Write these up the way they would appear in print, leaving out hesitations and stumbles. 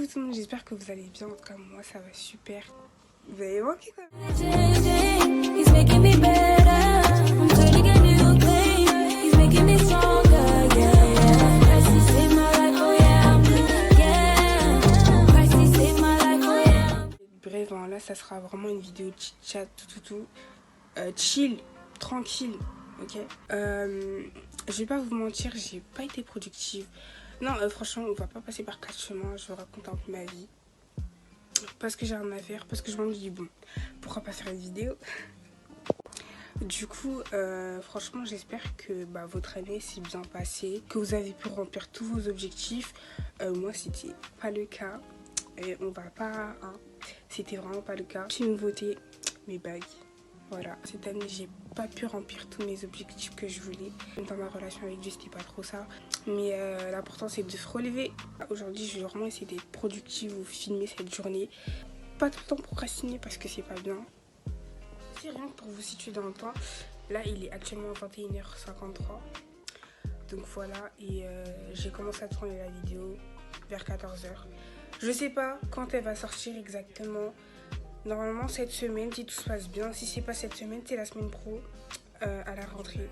Coucou tout le monde, j'espère que vous allez bien. En tout cas, moi ça va super. Vous avez manqué quoi. Bref, hein, là ça sera vraiment une vidéo chit-chat, tout. Chill, tranquille, ok. Je vais pas vous mentir, j'ai pas été productive. Non, franchement, on va pas passer par 4 chemins. Je vous raconte un peu ma vie. Parce que j'ai rien à faire, parce que je me dis, bon, pourquoi pas faire une vidéo. Du coup, franchement, j'espère que votre année s'est bien passée, que vous avez pu remplir tous vos objectifs. Moi, c'était pas le cas. Et on va pas, hein, c'était vraiment pas le cas. Petite nouveauté, mes bagues. Voilà, cette année, j'ai pas pu remplir tous mes objectifs que je voulais. Dans ma relation avec Dieu, c'était pas trop ça. Mais l'important, c'est de se relever. Aujourd'hui, je vais vraiment essayer d'être productive ou filmer cette journée. Pas tout le temps procrastiner parce que c'est pas bien. C'est rien que pour vous situer dans le temps. Là, il est actuellement 21h53. Donc voilà, et j'ai commencé à tourner la vidéo vers 14h. Je sais pas quand elle va sortir exactement. Normalement cette semaine, si tout se passe bien. Si c'est pas cette semaine, c'est la semaine pro à la rentrée.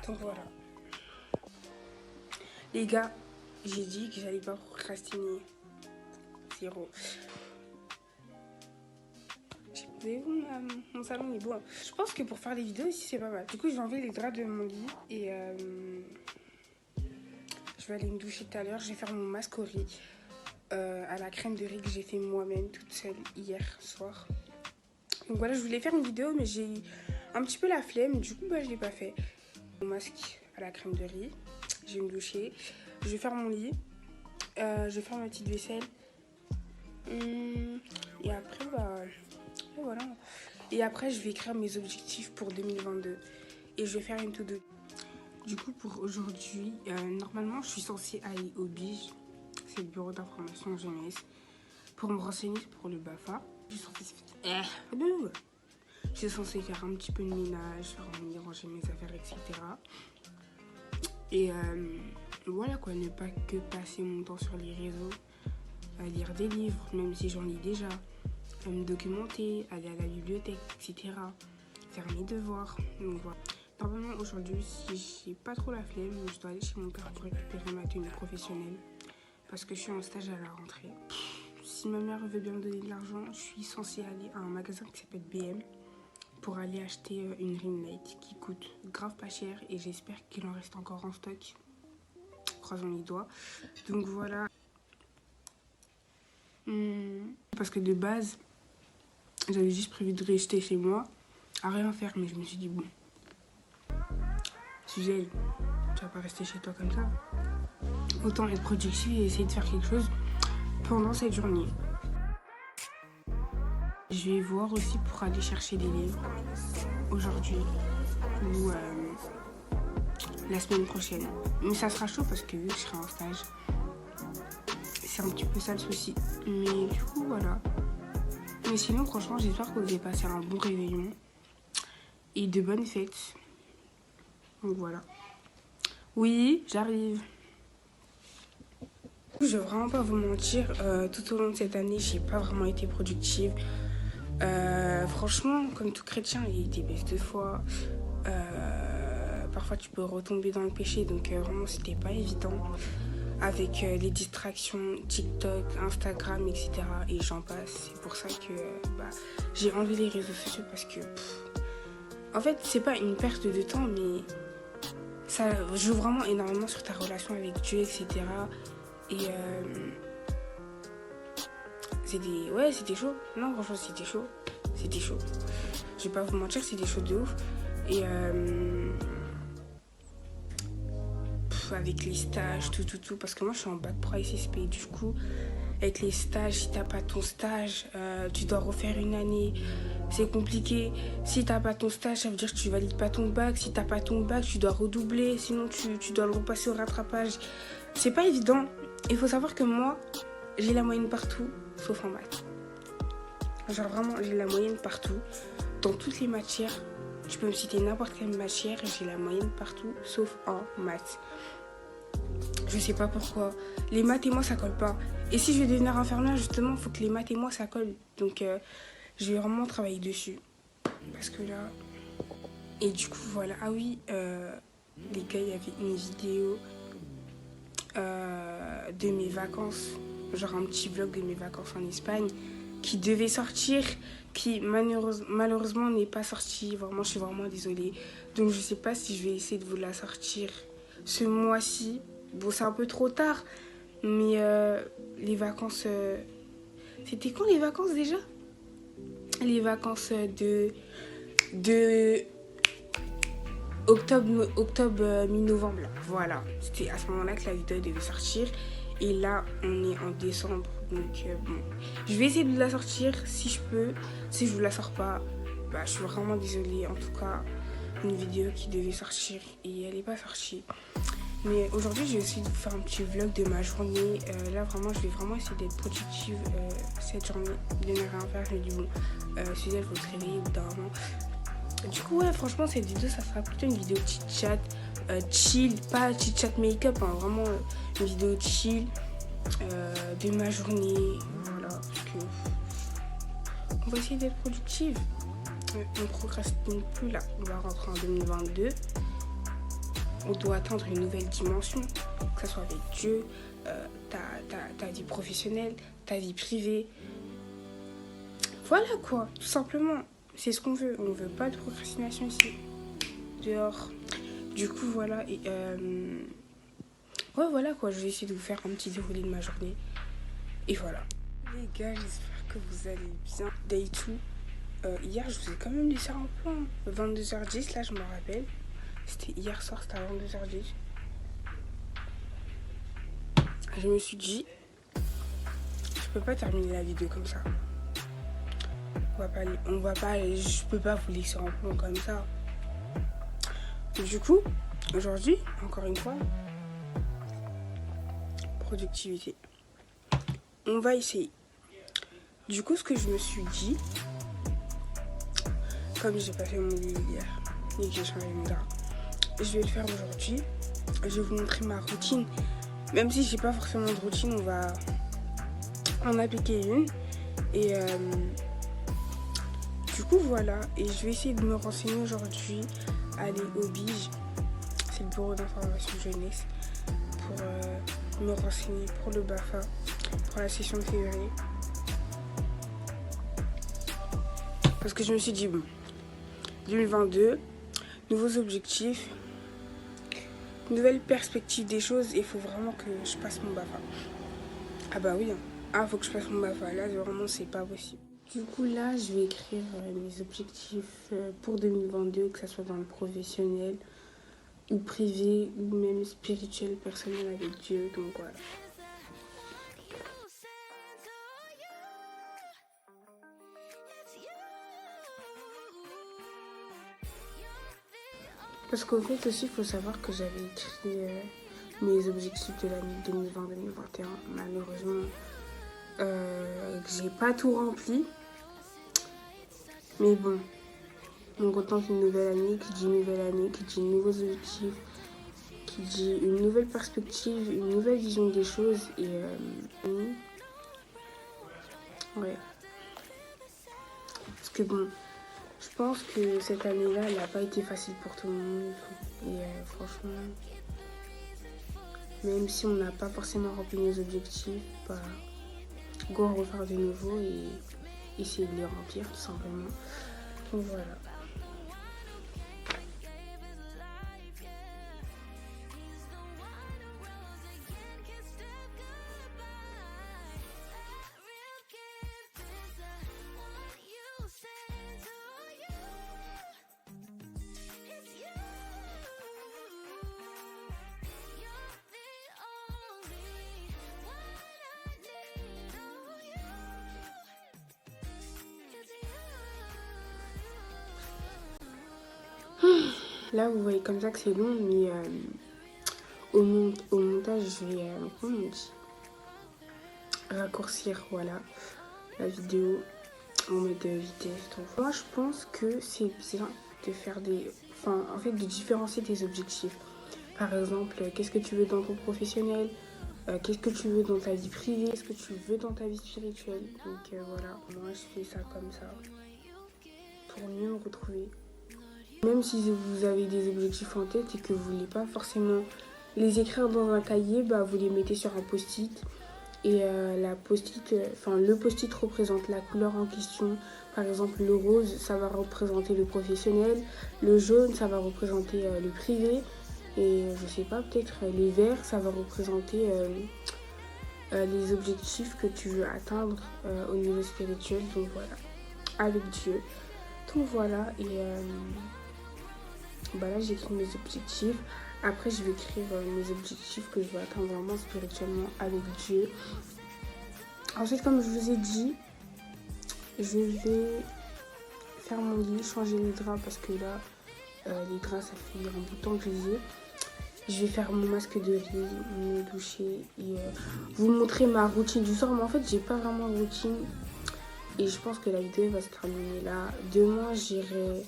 Donc voilà. Les gars, j'ai dit que j'allais pas procrastiner. Zéro. Vous avez vu, mon salon est beau. Je pense que pour faire des vidéos ici c'est pas mal. Du coup je vais enlever les draps de mon lit et je vais aller me doucher tout à l'heure. Je vais faire mon masque au riz. À la crème de riz que j'ai fait moi-même toute seule hier soir. Donc voilà, je voulais faire une vidéo mais j'ai un petit peu la flemme, du coup je l'ai pas fait. Mon masque à la crème de riz, je vais me doucher, je vais faire mon lit, je vais faire ma petite vaisselle et après et voilà. Et après je vais écrire mes objectifs pour 2022 et je vais faire une to-do. Du coup pour aujourd'hui, normalement je suis censée aller au BIJ. C'est le bureau d'information jeunesse pour me renseigner pour le BAFA. Je suis censée faire un petit peu de ménage, faire ranger mes affaires, etc. Et voilà quoi, ne pas que passer mon temps sur les réseaux, à lire des livres, même si j'en lis déjà, à me documenter, aller à la bibliothèque, etc. Faire mes devoirs. Donc voilà. Normalement aujourd'hui, si j'ai pas trop la flemme, je dois aller chez mon père pour récupérer ma tenue professionnelle. Parce que je suis en stage à la rentrée. Si ma mère veut bien me donner de l'argent, je suis censée aller à un magasin qui s'appelle BM pour aller acheter une ring light qui coûte grave pas cher et j'espère qu'il en reste encore en stock. Croisons les doigts. Donc voilà. Parce que de base, j'avais juste prévu de rester chez moi à rien faire, mais je me suis dit bon, Suzelle, tu vas pas rester chez toi comme ça. Autant être productive et essayer de faire quelque chose pendant cette journée. Je vais voir aussi pour aller chercher des livres aujourd'hui ou la semaine prochaine. Mais ça sera chaud parce que vu que je serai en stage, c'est un petit peu ça le souci. Mais du coup, voilà. Mais sinon, franchement, j'espère que vous avez passé un bon réveillon et de bonnes fêtes. Donc voilà. Oui, j'arrive. Je vais vraiment pas vous mentir, tout au long de cette année, j'ai pas vraiment été productive. Franchement, comme tout chrétien, il y a des baisses de foi. Parfois, tu peux retomber dans le péché, donc vraiment, c'était pas évident. Avec les distractions, TikTok, Instagram, etc. Et j'en passe. C'est pour ça que j'ai enlevé les réseaux sociaux parce que, en fait, c'est pas une perte de temps, mais ça joue vraiment énormément sur ta relation avec Dieu, etc. Et c'était chaud. Non, franchement, c'était chaud. C'était chaud. Je vais pas vous mentir, c'était chaud de ouf. Et avec les stages, tout. Parce que moi, je suis en bac pro SSP. Du coup, avec les stages, si t'as pas ton stage, tu dois refaire une année. C'est compliqué. Si t'as pas ton stage, ça veut dire que tu valides pas ton bac. Si t'as pas ton bac, tu dois redoubler. Sinon, tu dois le repasser au rattrapage. C'est pas évident. Il faut savoir que moi, j'ai la moyenne partout, sauf en maths. Genre vraiment, j'ai la moyenne partout. Dans toutes les matières, tu peux me citer n'importe quelle matière, j'ai la moyenne partout, sauf en maths. Je Je sais pas pourquoi. Les maths et moi, ça colle pas. Et si je vais devenir infirmière, justement, il faut que les maths et moi, ça colle. Donc, je vais vraiment travailler dessus. Parce que là... Et du coup, voilà. Ah oui, les gars, il y avait une vidéo de mes vacances. Genre un petit vlog de mes vacances en Espagne qui devait sortir, qui malheureusement n'est pas sorti. Vraiment, je suis vraiment désolée. Donc, je sais pas si je vais essayer de vous la sortir ce mois-ci. Bon, c'est un peu trop tard, mais les vacances... C'était quand les vacances déjà? Les vacances de octobre mi-novembre. Voilà, c'était à ce moment-là que la vidéo devait sortir. Et là, on est en décembre. Donc, bon, je vais essayer de la sortir si je peux. Si je vous la sors pas, bah, je suis vraiment désolée. En tout cas, une vidéo qui devait sortir et elle n'est pas sortie. Mais aujourd'hui, je vais essayer de vous faire un petit vlog de ma journée. Là, vraiment, je vais vraiment essayer d'être productive cette journée, de ne rien faire. Je me dis, bon, Suzelle, il faut se réveiller au bout d'un moment. Du coup, ouais, franchement, cette vidéo, ça sera plutôt une vidéo chit-chat, chill, pas chit-chat make-up, hein, vraiment une vidéo chill de ma journée. Voilà, parce que on va essayer d'être productive. On ne procrastine plus là, on va rentrer en 2022. On doit atteindre une nouvelle dimension, que ce soit avec Dieu, ta vie professionnelle, ta vie privée. Voilà quoi, tout simplement. C'est ce qu'on veut. On ne veut pas de procrastination ici. Dehors. Du coup, voilà. Et ouais, voilà quoi. Je vais essayer de vous faire un petit déroulé de ma journée. Et voilà. Les gars, j'espère que vous allez bien. Day 2. Hier, je vous ai quand même laissé un plan. 22h10, là, je me rappelle. C'était hier soir, c'était à 22h10. Je me suis dit, je peux pas terminer la vidéo comme ça. Je peux pas vous laisser en plan comme ça. Du coup, aujourd'hui, encore une fois, productivité. On va essayer. Du coup, ce que je me suis dit, comme j'ai pas fait mon lit hier et que j'ai changé mes draps, je vais le faire aujourd'hui. Je vais vous montrer ma routine. Même si j'ai pas forcément de routine, on va en appliquer une. Et du coup, voilà. Et je vais essayer de me renseigner aujourd'hui. Aller au BIJ, c'est le bureau d'information jeunesse, pour me renseigner pour le BAFA, pour la session de février. Parce que je me suis dit, bon, 2022, nouveaux objectifs, nouvelle perspective des choses, et il faut vraiment que je passe mon BAFA. Ah bah oui, hein. Ah, faut que je passe mon BAFA. Là, vraiment, c'est pas possible. Du coup, là, je vais écrire mes objectifs pour 2022, que ce soit dans le professionnel, ou privé, ou même spirituel, personnel avec Dieu. Donc voilà. Parce qu'au fait aussi, il faut savoir que j'avais écrit mes objectifs de l'année 2020-2021. Malheureusement, j'ai pas tout rempli. Mais bon, on contente une nouvelle année, qui dit nouvelle année, qui dit nouveaux objectifs, qui dit une nouvelle perspective, une nouvelle vision des choses. Et ouais. Parce que bon, je pense que cette année-là, elle n'a pas été facile pour tout le monde. Et franchement, même si on n'a pas forcément rempli nos objectifs, bah, go en refaire de nouveau et essayer de les remplir tout simplement. Donc voilà. Là, vous voyez comme ça que c'est long, mais au montage, je vais comment on dit, raccourcir, voilà, la vidéo en mode vitesse. Donc, moi, je pense que c'est bien de faire en fait, de différencier tes objectifs. Par Par exemple, qu'est-ce que tu veux dans ton professionnel, qu'est-ce que tu veux dans ta vie privée, qu'est-ce que tu veux dans ta vie spirituelle. Donc voilà, moi je fais ça comme ça pour mieux me retrouver. Même si vous avez des objectifs en tête et que vous ne voulez pas forcément les écrire dans un cahier, bah, vous les mettez sur un post-it. Et le post-it représente la couleur en question. Par exemple, le rose, ça va représenter le professionnel. Le jaune, ça va représenter le privé. Et je sais pas, peut-être les verts, ça va représenter les objectifs que tu veux atteindre au niveau spirituel. Donc voilà, avec Dieu. Donc voilà, et là j'écris mes objectifs. Après je vais écrire mes objectifs que je veux atteindre vraiment spirituellement avec Dieu. Ensuite, comme je vous ai dit, je vais faire mon lit, changer les draps parce que là, les draps ça fait un bout de temps que je les ai. Je vais faire mon masque de riz, me doucher et vous montrer ma routine du soir. Mais en fait, j'ai pas vraiment de routine. Et je pense que la vidéo va se terminer là. Demain, j'irai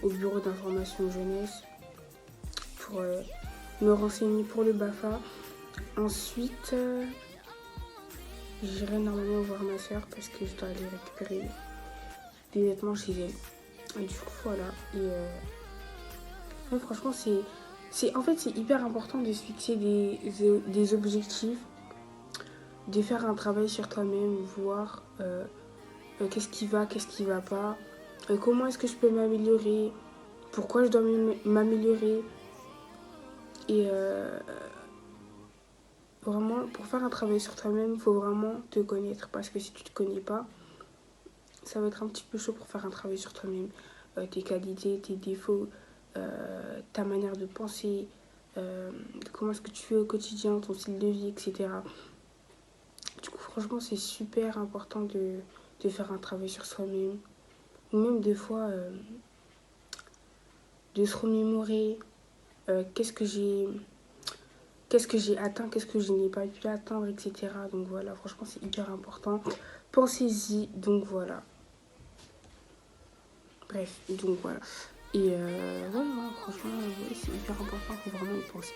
au bureau d'information jeunesse pour me renseigner pour le BAFA. Ensuite, j'irai normalement voir ma soeur parce que je dois aller récupérer des vêtements chez elle. Et du coup, voilà. Et franchement, c'est hyper important de se fixer des objectifs, de faire un travail sur toi-même, voir qu'est-ce qui va, qu'est-ce qui va pas, comment est-ce que je peux m'améliorer, pourquoi je dois m'améliorer. Et vraiment, pour faire un travail sur toi-même, il faut vraiment te connaître. Parce que si tu ne te connais pas, ça va être un petit peu chaud pour faire un travail sur toi-même. Tes qualités, tes défauts, ta manière de penser, comment est-ce que tu fais au quotidien, ton style de vie, etc. Du coup, franchement, c'est super important de faire un travail sur soi-même. Ou même des fois, de se remémorer qu'est-ce que j'ai atteint, qu'est-ce que je n'ai pas pu atteindre, etc. Donc voilà, franchement, c'est hyper important. Pensez-y, donc voilà. Bref, donc voilà. Et voilà, franchement, ouais, c'est hyper important, il faut vraiment y penser.